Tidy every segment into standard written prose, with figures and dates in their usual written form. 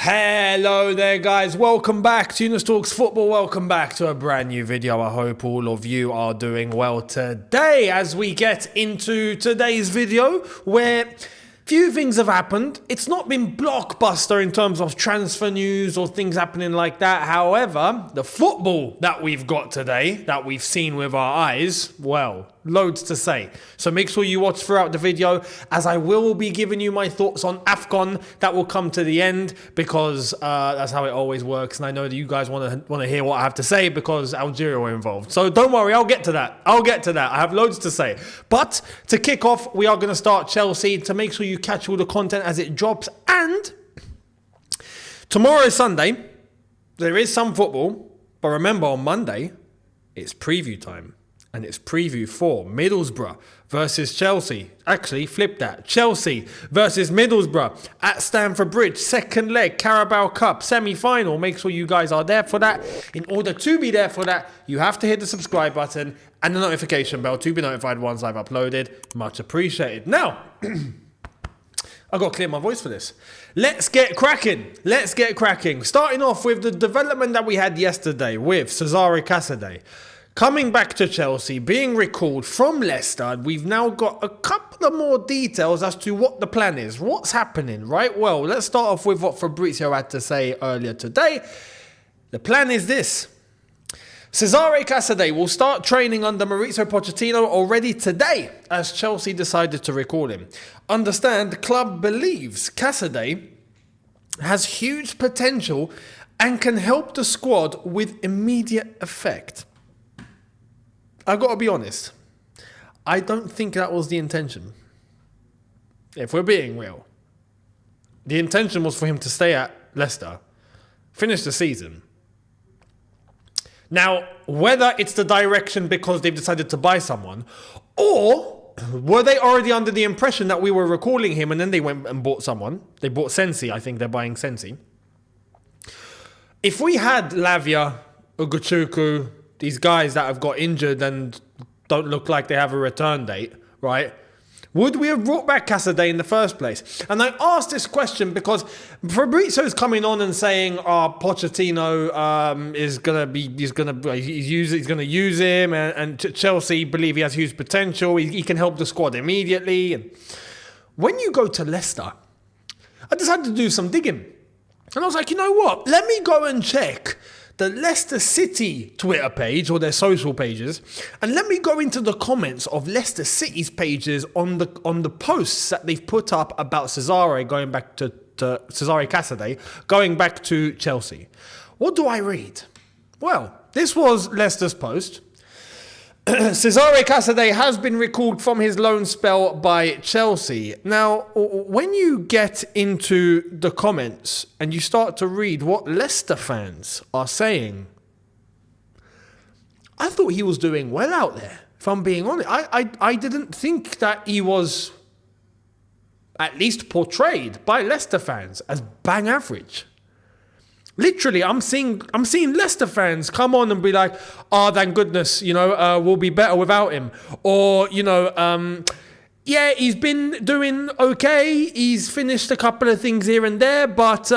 Hello there guys, welcome back to Younes Talks Football, welcome back to a brand new video. I hope all of you are doing well today as we get into today's video where few things have happened. It's not been blockbuster in terms of transfer news or things happening like that. However, the football that we've got today, that we've seen with our eyes, well, loads to say. So make sure you watch throughout the video as I will be giving you my thoughts on Afcon. That will come to the end because that's how it always works. And I know that you guys want to hear what I have to say because Algeria were involved. So don't worry, I'll get to that. I have loads to say. But to kick off, we are going to start Chelsea to make sure you catch all the content as it drops. And tomorrow is Sunday. There is some football. But remember, on Monday, it's preview time. And it's preview for Middlesbrough versus Chelsea. Actually, flip that. Chelsea versus Middlesbrough at Stamford Bridge. Second leg, Carabao Cup, semi-final. Make sure you guys are there for that. In order to be there for that, you have to hit the subscribe button and the notification bell to be notified once I've uploaded. Much appreciated. Now, I've got to clear my voice for this. Let's get cracking. Starting off with the development that we had yesterday with Casadei. Coming back to Chelsea, being recalled from Leicester, we've now got a couple of more details as to what the plan is. What's happening, right? Well, let's start off with what Fabrizio had to say earlier today. The plan is this. Casadei will start training under Mauricio Pochettino already today, as Chelsea decided to recall him. Understand, the club believes Casadei has huge potential and can help the squad with immediate effect. I've got to be honest, I don't think that was the intention. If we're being real. The intention was for him to stay at Leicester, finish the season. Now, whether it's the direction because they've decided to buy someone, or were they already under the impression that we were recalling him and then they went and bought someone? They bought Sensi, I think they're buying Sensi. If we had Lavia, Ugochukwu, these guys that have got injured and don't look like they have a return date, right? Would we have brought back Casadei in the first place? And I asked this question because Fabrizio's coming on and saying, Pochettino is going to use him, and Chelsea believe he has huge potential. He can help the squad immediately. And when you go to Leicester, I decided to do some digging. And I was like, you know what? Let me go and check the Leicester City Twitter page or their social pages, and let me go into the comments of Leicester City's pages on the posts that they've put up about Casadei going back to Casadei going back to Chelsea. What do I read? Well, this was Leicester's post. Casadei has been recalled from his loan spell by Chelsea. Now, when you get into the comments and you start to read what Leicester fans are saying, I thought he was doing well out there, if I'm being honest. I didn't think that he was at least portrayed by Leicester fans as bang average. Literally, I'm seeing Leicester fans come on and be like, thank goodness, we'll be better without him. Or, yeah, he's been doing okay. He's finished a couple of things here and there, but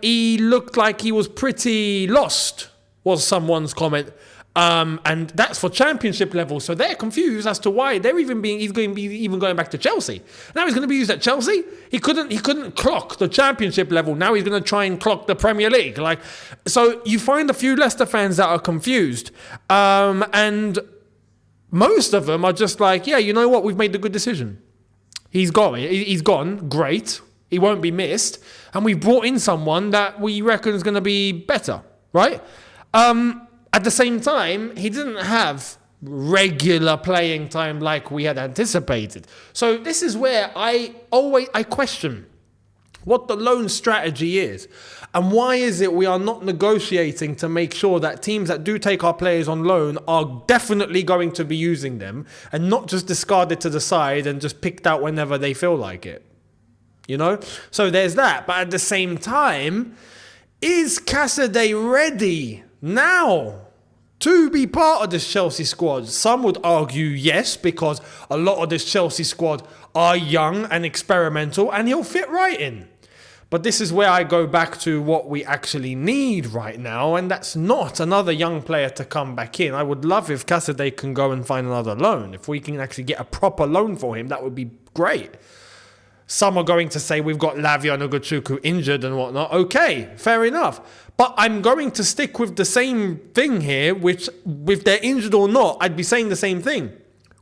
he looked like he was pretty lost, was someone's comment. And that's for championship level. So they're confused as to why he's going to be going back to Chelsea. Now he's going to be used at Chelsea. He couldn't clock the championship level. Now he's going to try and clock the Premier League. So you find a few Leicester fans that are confused. And most of them are just like, yeah, you know what? We've made the good decision. He's gone. Great. He won't be missed. And we've brought in someone that we reckon is going to be better. Right? At the same time, he didn't have regular playing time like we had anticipated. So this is where I question what the loan strategy is. And why is it we are not negotiating to make sure that teams that do take our players on loan are definitely going to be using them and not just discarded to the side and just picked out whenever they feel like it. So there's that. But at the same time, is Casadei ready now to be part of this Chelsea squad? Some would argue yes, because a lot of this Chelsea squad are young and experimental and he'll fit right in. But this is where I go back to what we actually need right now, and that's not another young player to come back in. I would love if Casadei can go and find another loan. If we can actually get a proper loan for him, that would be great. Some are going to say we've got Lavia and Ogochukwu injured and whatnot. Okay, fair enough. But I'm going to stick with the same thing here, which, if they're injured or not, I'd be saying the same thing.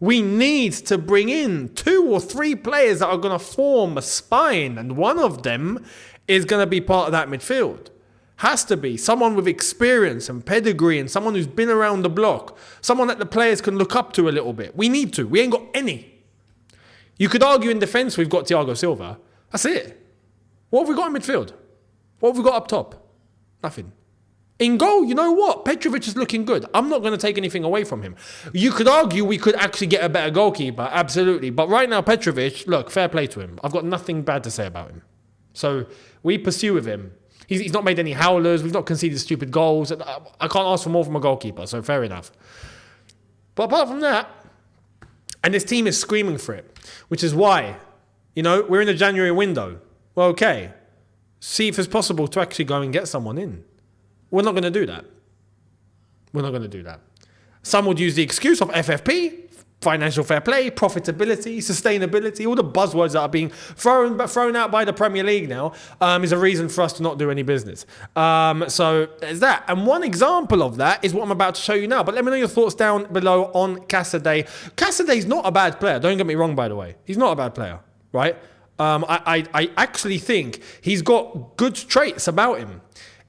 We need to bring in 2 or 3 players that are going to form a spine, and one of them is going to be part of that midfield. Has to be someone with experience and pedigree and someone who's been around the block, someone that the players can look up to a little bit. We need to. We ain't got any. You could argue in defence we've got Thiago Silva. That's it. What have we got in midfield? What have we got up top? Nothing. In goal, you know what? Petrovic is looking good. I'm not going to take anything away from him. You could argue we could actually get a better goalkeeper, absolutely. But right now, Petrovic, look, fair play to him. I've got nothing bad to say about him. So we pursue with him. He's not made any howlers. We've not conceded stupid goals. I can't ask for more from a goalkeeper, so fair enough. But apart from that, and this team is screaming for it, which is why, we're in the January window. Well, okay, see if it's possible to actually go and get someone in. We're not going to do that. We're not going to do that. Some would use the excuse of FFP, financial fair play, profitability, sustainability, all the buzzwords that are being thrown out by the Premier League now is a reason for us to not do any business. So there's that. And one example of that is what I'm about to show you now. But let me know your thoughts down below on Casadei. Casadei's not a bad player. Don't get me wrong, by the way. He's not a bad player, right? I actually think he's got good traits about him.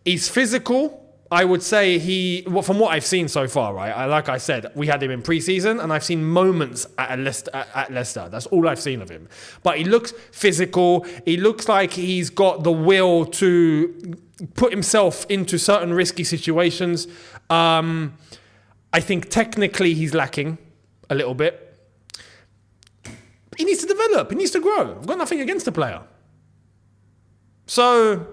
He's physical. I would say from what I've seen so far, right? Like I said, we had him in pre-season, and I've seen moments at Leicester. That's all I've seen of him. But he looks physical. He looks like he's got the will to put himself into certain risky situations. I think technically he's lacking a little bit. He needs to develop. He needs to grow. I've got nothing against the player. So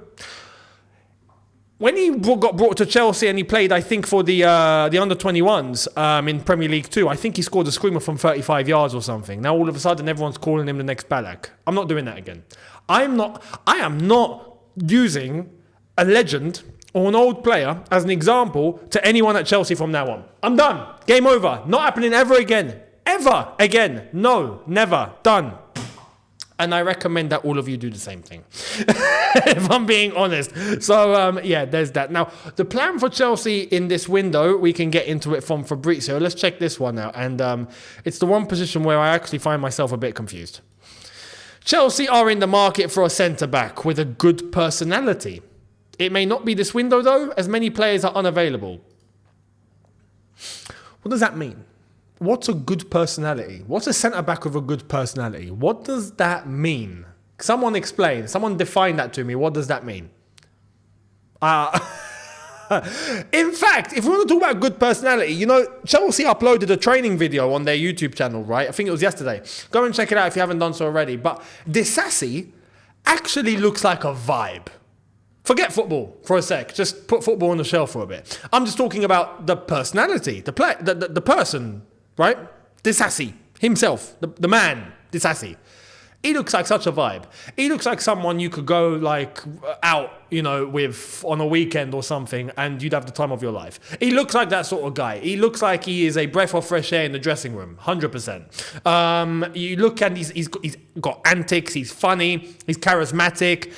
when he got brought to Chelsea and he played, I think, for the under-21s in Premier League 2, I think he scored a screamer from 35 yards or something. Now, all of a sudden, everyone's calling him the next Ballack. I'm not doing that again. I am not using a legend or an old player as an example to anyone at Chelsea from now on. I'm done. Game over. Not happening ever again. Ever again. No, never. Done. And I recommend that all of you do the same thing, if I'm being honest. So, there's that. Now, the plan for Chelsea in this window, we can get into it from Fabrizio. Let's check this one out. And it's the one position where I actually find myself a bit confused. Chelsea are in the market for a centre-back with a good personality. It may not be this window, though, as many players are unavailable. What does that mean? What's a good personality? What's a centre-back with a good personality? What does that mean? Someone explain. Someone define that to me. What does that mean? In fact, if we want to talk about good personality, Chelsea uploaded a training video on their YouTube channel, right? I think it was yesterday. Go and check it out if you haven't done so already. But Disasi actually looks like a vibe. Forget football for a sec. Just put football on the shelf for a bit. I'm just talking about the personality, the person. Right? Disasi himself, the man, Disasi. He looks like such a vibe. He looks like someone you could go out, with on a weekend or something, and you'd have the time of your life. He looks like that sort of guy. He looks like he is a breath of fresh air in the dressing room, 100%. You look and he's got antics. He's funny. He's charismatic.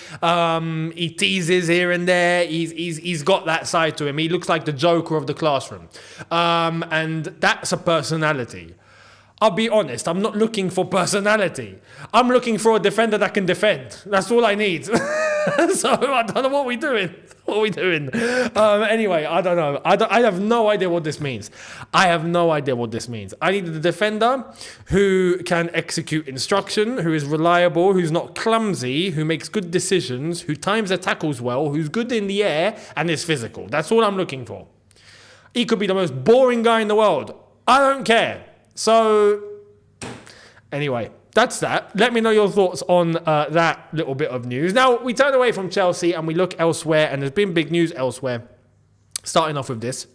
He teases here and there. He's got that side to him. He looks like the Joker of the classroom, and that's a personality. I'll be honest, I'm not looking for personality. I'm looking for a defender that can defend. That's all I need. So I don't know what we're doing. Anyway, I don't know. I have no idea what this means. I need a defender who can execute instruction, who is reliable, who's not clumsy, who makes good decisions, who times their tackles well, who's good in the air, and is physical. That's all I'm looking for. He could be the most boring guy in the world. I don't care. So, anyway, that's that. Let me know your thoughts on that little bit of news. Now, we turn away from Chelsea and we look elsewhere, and there's been big news elsewhere. Starting off with this.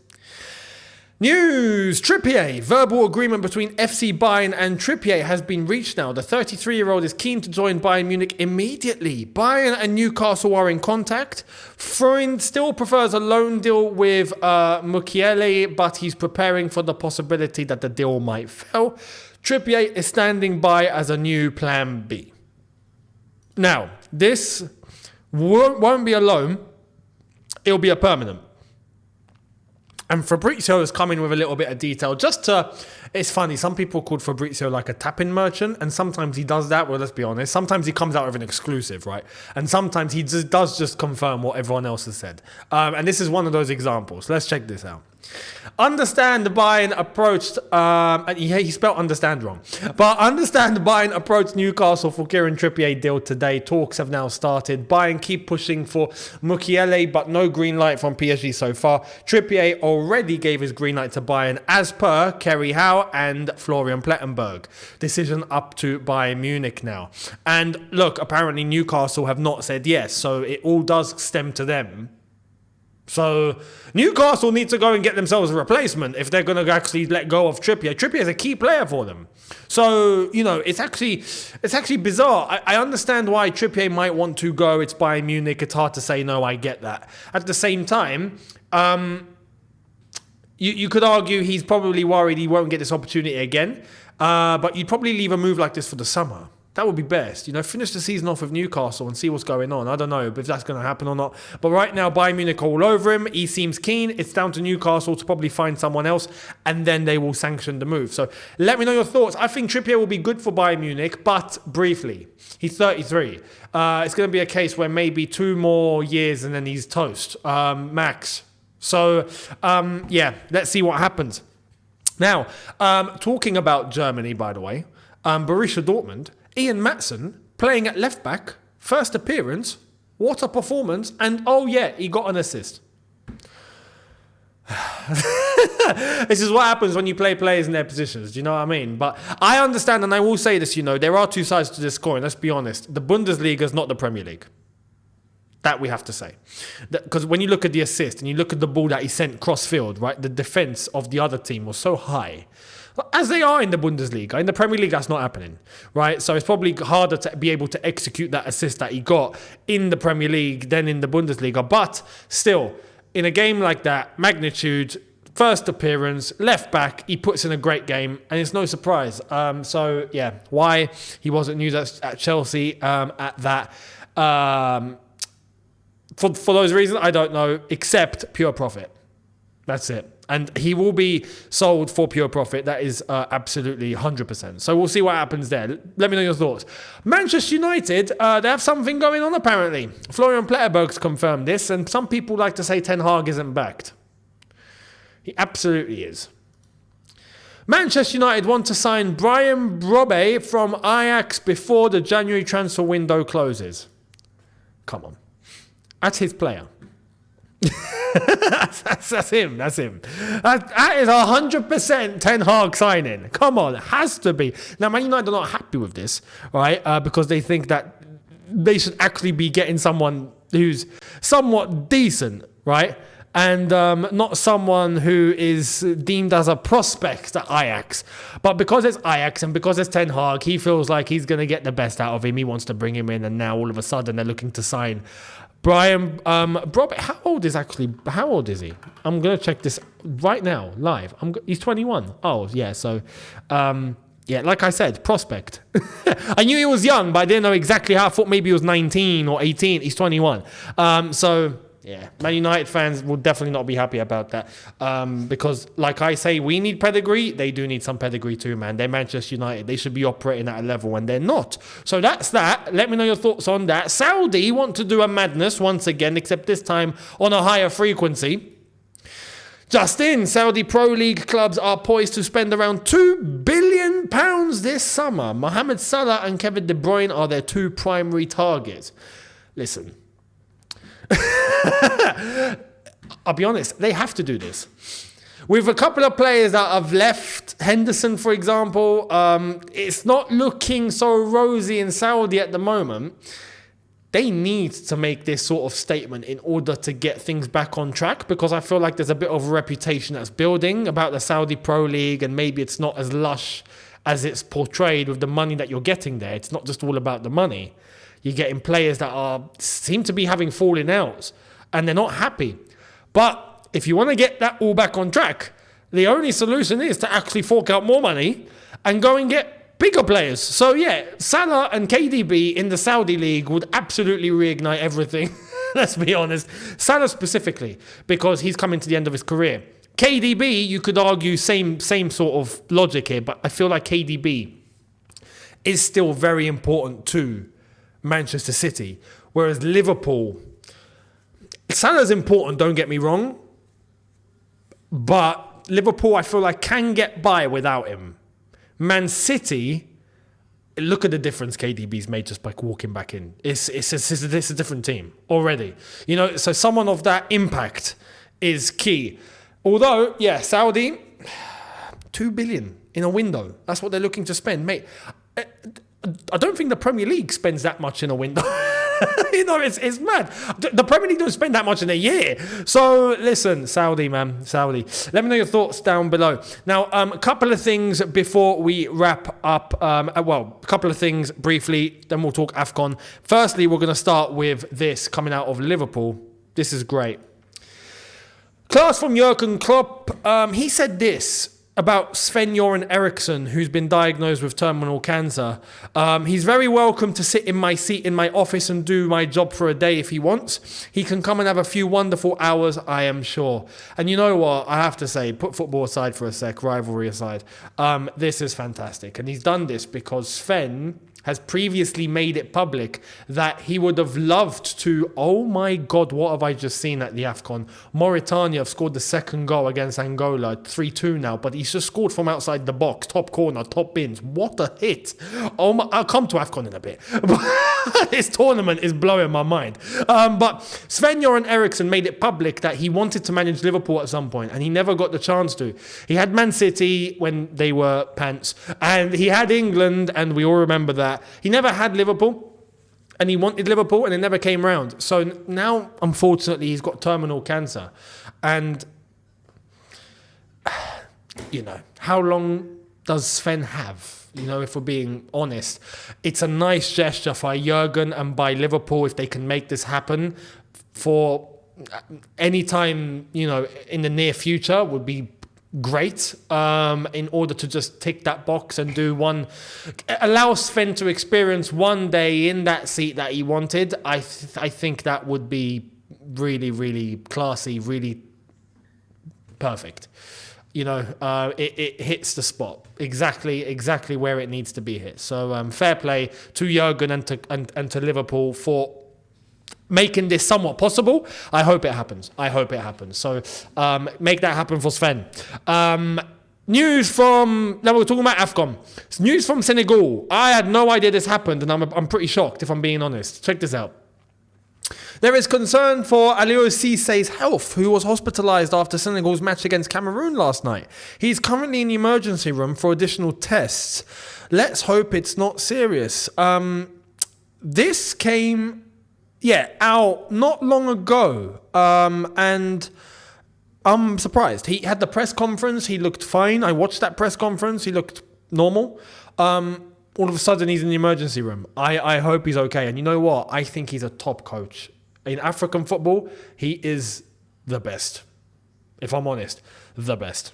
News! Trippier. Verbal agreement between FC Bayern and Trippier has been reached now. The 33-year-old is keen to join Bayern Munich immediately. Bayern and Newcastle are in contact. Freund still prefers a loan deal with Mukiele, but he's preparing for the possibility that the deal might fail. Trippier is standing by as a new plan B. Now, this won't be a loan. It'll be a permanent. And Fabrizio has come in with a little bit of detail it's funny, some people called Fabrizio like a tap-in merchant, and sometimes he does that, well, let's be honest, sometimes he comes out with an exclusive, right? And sometimes he does confirm what everyone else has said. And this is one of those examples. Let's check this out. Understand Bayern approached, and he spelled understand wrong, but understand Bayern approached Newcastle for Kieran Trippier deal today. Talks have now started. Bayern keep pushing for Mukiele, but no green light from PSG so far. Trippier already gave his green light to Bayern as per Kerry Howe and Florian Plettenberg. Decision up to Bayern Munich now. And look, apparently Newcastle have not said yes, so it all does stem to them. So Newcastle need to go and get themselves a replacement if they're going to actually let go of Trippier. Trippier is a key player for them. So, it's actually bizarre. I understand why Trippier might want to go. It's Bayern Munich. It's hard to say no. I get that. At the same time, you could argue he's probably worried he won't get this opportunity again. But you'd probably leave a move like this for the summer. That would be best. Finish the season off with Newcastle and see what's going on. I don't know if that's going to happen or not. But right now, Bayern Munich are all over him. He seems keen. It's down to Newcastle to probably find someone else, and then they will sanction the move. So let me know your thoughts. I think Trippier will be good for Bayern Munich, but briefly. He's 33. It's going to be a case where maybe 2 more years and then he's toast. Max. So, let's see what happens. Now, talking about Germany, by the way, Borussia Dortmund, Ian Maatsen playing at left back, first appearance, what a performance, and he got an assist. This is what happens when you play players in their positions, do you know what I mean? But I understand, and I will say this, there are two sides to this coin, let's be honest. The Bundesliga is not the Premier League. That we have to say. Because when you look at the assist and you look at the ball that he sent cross-field, right, the defence of the other team was so high. As they are in the Bundesliga. In the Premier League, that's not happening, right? So it's probably harder to be able to execute that assist that he got in the Premier League than in the Bundesliga. But still, in a game like that, magnitude, first appearance, left back, he puts in a great game, and it's no surprise. Why he wasn't used at Chelsea at that... For those reasons, I don't know, except pure profit. That's it. And he will be sold for pure profit. That is absolutely 100%. So we'll see what happens there. Let me know your thoughts. Manchester United, they have something going on apparently. Florian Plettenberg's confirmed this, and some people like to say Ten Hag isn't backed. He absolutely is. Manchester United want to sign Brian Brobbey from Ajax before the January transfer window closes. Come on. That's his player. That's him. That is 100% Ten Hag signing. Come on, it has to be. Now, Man United are not happy with this, right? Because they think that they should actually be getting someone who's somewhat decent, right? And not someone who is deemed as a prospect at Ajax. But because it's Ajax and because it's Ten Hag, he feels like he's going to get the best out of him. He wants to bring him in, and now all of a sudden they're looking to sign Brian Brobbey. How old is he? I'm going to check this right now, live. He's 21. Oh, yeah, so... like I said, prospect. I knew he was young, but I didn't know exactly how. I thought maybe he was 19 or 18. He's 21. Yeah, Man United fans will definitely not be happy about that. Because, like I say, we need pedigree. They do need some pedigree too, man. They're Manchester United. They should be operating at a level, and they're not. So that's that. Let me know your thoughts on that. Saudi want to do a madness once again, except this time on a higher frequency. Just in, Saudi Pro League clubs are poised to spend around £2 billion this summer. Mohamed Salah and Kevin De Bruyne are their 2 primary targets. Listen. I'll be honest, they have to do this. With a couple of players that have left, Henderson, for example, it's not looking so rosy in Saudi at the moment. they need to make this sort of statement in order to get things back on track, because I feel like there's a bit of a reputation that's building about the Saudi Pro League, and maybe it's not as lush as it's portrayed with the money that you're getting there. It's not just all about the money. You're getting players that seem to be having falling outs, and they're not happy. But if you want to get that all back on track, the only solution is to actually fork out more money and go and get bigger players. So yeah, Salah and KDB in the Saudi league would absolutely reignite everything. Let's be honest. Salah specifically, because he's coming to the end of his career. KDB, you could argue same sort of logic here, but I feel like KDB is still very important to Manchester City, whereas Liverpool, Salah's important, don't get me wrong, but Liverpool I feel like can get by without him. Man City, look at the difference KDB's made just by walking back in. It's a different team already. You know, so someone of that impact is key. Although, yeah, Saudi, 2 billion in a window. That's what they're looking to spend. Mate, I don't think the Premier League spends that much in a window. You know, it's mad. The Premier League don't spend that much in a year. So listen, Saudi, man, Saudi. Let me know your thoughts down below. Now, a couple of things before we wrap up. A couple of things briefly, then we'll talk Afcon. Firstly, we're going to start with this coming out of Liverpool. This is great. Class from Jurgen Klopp. He said this about Sven-Goran Eriksson, who's been diagnosed with terminal cancer. He's very welcome to sit in my seat in my office and do my job for a day if he wants. He can come and have a few wonderful hours, I am sure. And you know what? I have to say, put football aside for a sec, rivalry aside. This is fantastic. And he's done this because Sven has previously made it public that he would have loved to, oh my God, what have I just seen at the Afcon? Mauritania have scored the second goal against Angola, 3-2 now, but he's just scored from outside the box, top corner, top bins. What a hit. Oh my, I'll come to Afcon in a bit. This tournament is blowing my mind. But Sven-Goran Eriksson made it public that he wanted to manage Liverpool at some point, and he never got the chance to. He had Man City when they were pants, and he had England, and we all remember that. He never had Liverpool, and he wanted Liverpool, and it never came round. So now, unfortunately, he's got terminal cancer. And, you know, how long does Sven have? You know, if we're being honest, it's a nice gesture for Jurgen and by Liverpool if they can make this happen for any time, you know, in the near future would be great, in order to just tick that box and do one, allow Sven to experience one day in that seat that he wanted. I think that would be really, really classy, really perfect. You know, it hits the spot exactly where it needs to be hit. So fair play to Jurgen and to Liverpool for making this somewhat possible. I hope it happens. So make that happen for Sven. News from, now we're talking about Afcon. News from Senegal. I had no idea this happened, and I'm pretty shocked if I'm being honest. Check this out. There is concern for Aliou Cisse's health, who was hospitalised after Senegal's match against Cameroon last night. He's currently in the emergency room for additional tests. Let's hope it's not serious. This came out not long ago, and I'm surprised. He had the press conference. He looked fine. I watched that press conference. He looked normal. All of a sudden, he's in the emergency room. I hope he's okay. And you know what? I think he's a top coach. In African football, he is the best. If I'm honest, the best.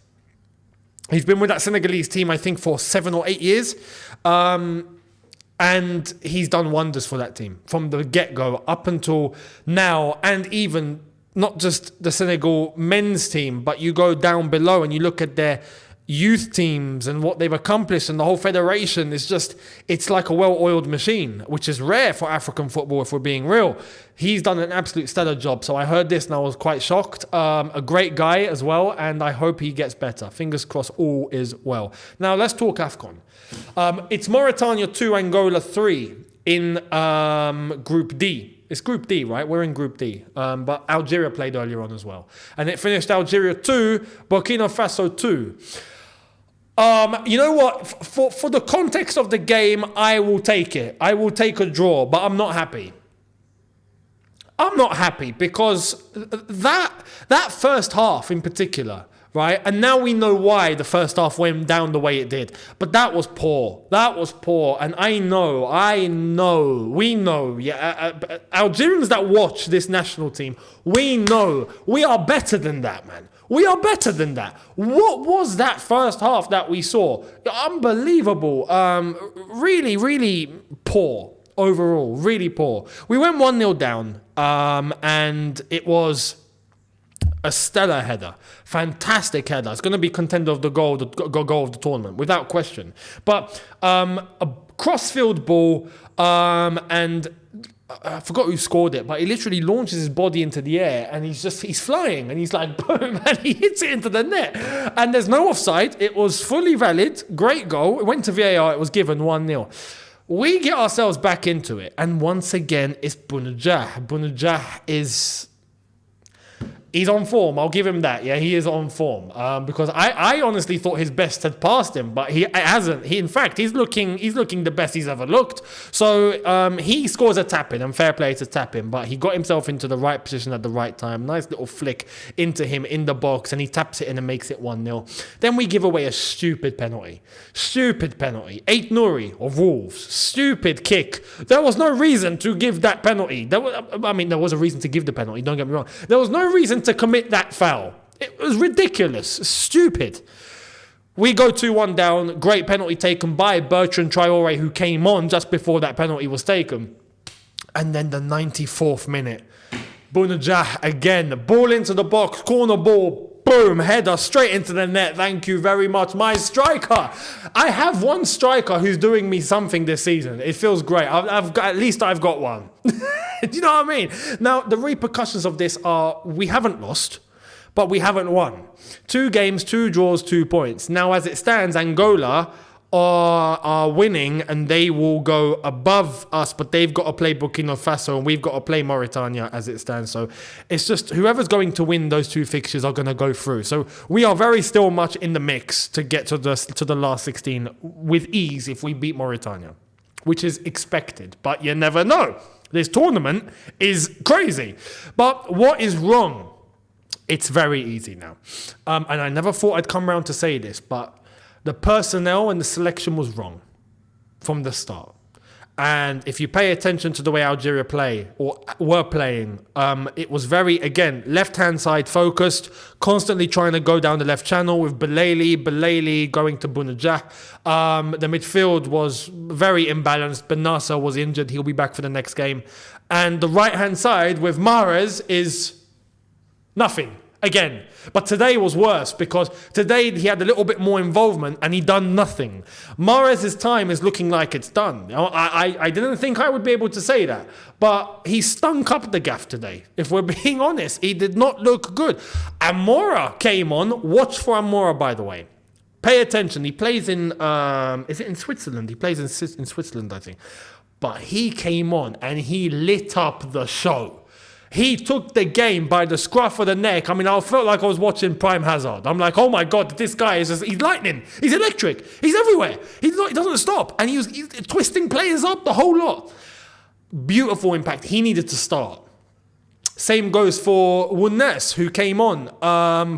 He's been with that Senegalese team, I think, for 7 or 8 years. And he's done wonders for that team from the get-go up until now, and even not just the Senegal men's team, but you go down below and you look at their youth teams and what they've accomplished, and the whole federation is just, it's like a well-oiled machine, which is rare for African football if we're being real. He's done an absolute stellar job. So I heard this and I was quite shocked. A great guy as well, and I hope he gets better. Fingers crossed all is well. Now let's talk Afcon. It's Mauritania 2, Angola 3 in Group D. It's Group D, right? We're in Group D. But Algeria played earlier on as well. And it finished Algeria 2, Burkina Faso 2. You know what? For the context of the game, I will take it. I will take a draw, but I'm not happy. I'm not happy because that first half in particular, right? And now we know why the first half went down the way it did. But that was poor. That was poor. And we know, Algerians that watch this national team, we know we are better than that, man. We are better than that. What was that first half that we saw? Unbelievable. Really, really poor overall. Really poor. We went 1-0 down, and it was a stellar header. Fantastic header. It's going to be contender of the goal of the tournament, without question. But a crossfield ball, and I forgot who scored it, but he literally launches his body into the air and he's flying and he's like, boom, and he hits it into the net. And there's no offside. It was fully valid. Great goal. It went to VAR. It was given 1-0. We get ourselves back into it. And once again, it's Bounedjah. Bounedjah he's on form. I'll give him that. Yeah, he is on form. Because I honestly thought his best had passed him, but he hasn't. In fact, he's looking the best he's ever looked. So he scores a tap-in, and fair play to tap-in, but he got himself into the right position at the right time. Nice little flick into him in the box, and he taps it in and makes it 1-0. Then we give away a stupid penalty. Eight Nouri of Wolves. Stupid kick. There was no reason to give that penalty. There was a reason to give the penalty, don't get me wrong. There was no reason to commit that foul. It was ridiculous. Stupid. We go 2-1 down. Great penalty taken by Bertrand Traore, who came on just before that penalty was taken. And then the 94th minute. Bounedjah again. Ball into the box. Corner ball. Boom. Header straight into the net. Thank you very much. My striker. I have one striker who's doing me something this season. It feels great. At least I've got one. Do you know what I mean? Now, the repercussions of this are we haven't lost, but we haven't won. 2 games, 2 draws, 2 points. Now, as it stands, Angola are winning and they will go above us, but they've got to play Burkina Faso and we've got to play Mauritania as it stands. So it's just whoever's going to win those 2 fixtures are going to go through. So we are very still much in the mix to get to the last 16 with ease if we beat Mauritania, which is expected, but you never know. This tournament is crazy. But what is wrong? It's very easy now. And I never thought I'd come around to say this, but the personnel and the selection was wrong from the start. And if you pay attention to the way Algeria play or were playing, it was very, again, left-hand side focused, constantly trying to go down the left channel with Belali going to Bounedjah. The midfield was very imbalanced. Ben Nasser was injured. He'll be back for the next game. And the right-hand side with Mahrez is nothing. Again, but today was worse because today he had a little bit more involvement and he done nothing. Mahrez's time is looking like it's done. You know, I didn't think I would be able to say that, but he stunk up the gaff today. If we're being honest, he did not look good. Amora came on. Watch for Amora, by the way. Pay attention. He plays in, is it in Switzerland? He plays in Switzerland, I think. But he came on and he lit up the show. He took the game by the scruff of the neck. I mean, I felt like I was watching Prime Hazard. I'm like, oh my God, this guy he's lightning. He's electric. He's everywhere. He doesn't stop. And he's twisting players up, the whole lot. Beautiful impact. He needed to start. Same goes for Younes, who came on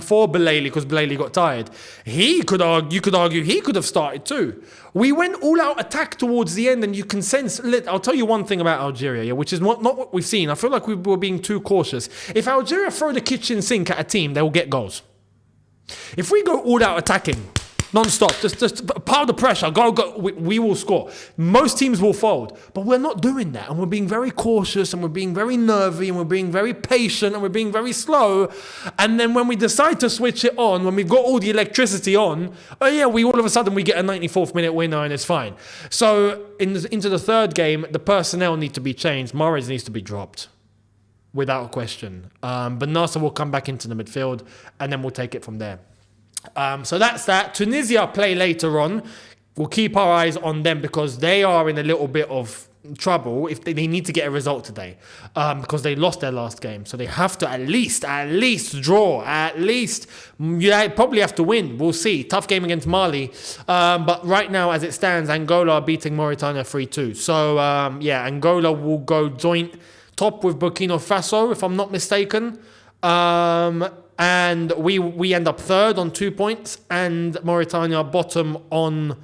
for Belali because Belali got tired. You could argue he could have started too. We went all-out attack towards the end, and you can sense... I'll tell you one thing about Algeria, which is not what we've seen. I feel like we were being too cautious. If Algeria throw the kitchen sink at a team, they will get goals. If we go all-out attacking... non-stop, just pile the pressure, go, we will score. Most teams will fold, but we're not doing that, and we're being very cautious, and we're being very nervy, and we're being very patient, and we're being very slow, and then when we decide to switch it on, when we've got all the electricity on, we all of a sudden we get a 94th minute winner, and it's fine. So into the third game, the personnel need to be changed. Mahrez needs to be dropped. Without question. But Nasser will come back into the midfield, and then we'll take it from there. So that's that. Tunisia play later on. We'll keep our eyes on them because they are in a little bit of trouble if they need to get a result today because they lost their last game. So they have to at least draw. At least, probably have to win. We'll see. Tough game against Mali. But right now, as it stands, Angola are beating Mauritania 3-2. So, Angola will go joint top with Burkina Faso, if I'm not mistaken. And we end up third on 2 points, and Mauritania bottom on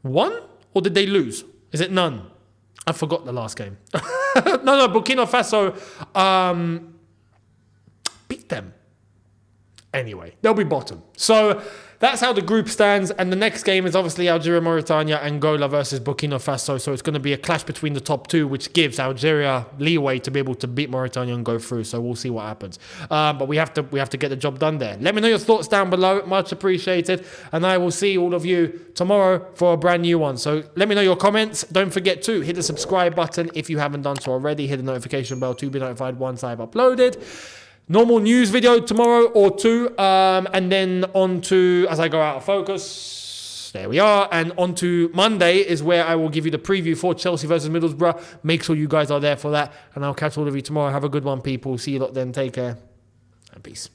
1? Or did they lose? Is it none? I forgot the last game. No, Burkina Faso beat them. Anyway, they'll be bottom. So that's how the group stands. And the next game is obviously Algeria, Mauritania, Angola versus Burkina Faso. So it's going to be a clash between the top two, which gives Algeria leeway to be able to beat Mauritania and go through. So we'll see what happens. But we have to get the job done there. Let me know your thoughts down below. Much appreciated. And I will see all of you tomorrow for a brand new one. So let me know your comments. Don't forget to hit the subscribe button if you haven't done so already. Hit the notification bell to be notified once I've uploaded. Normal news video tomorrow or two, and then on to, as I go out of focus, there we are, and on to Monday is where I will give you the preview for Chelsea versus Middlesbrough. Make sure you guys are there for that, and I'll catch all of you tomorrow. Have a good one, people. See you lot then. Take care, and peace.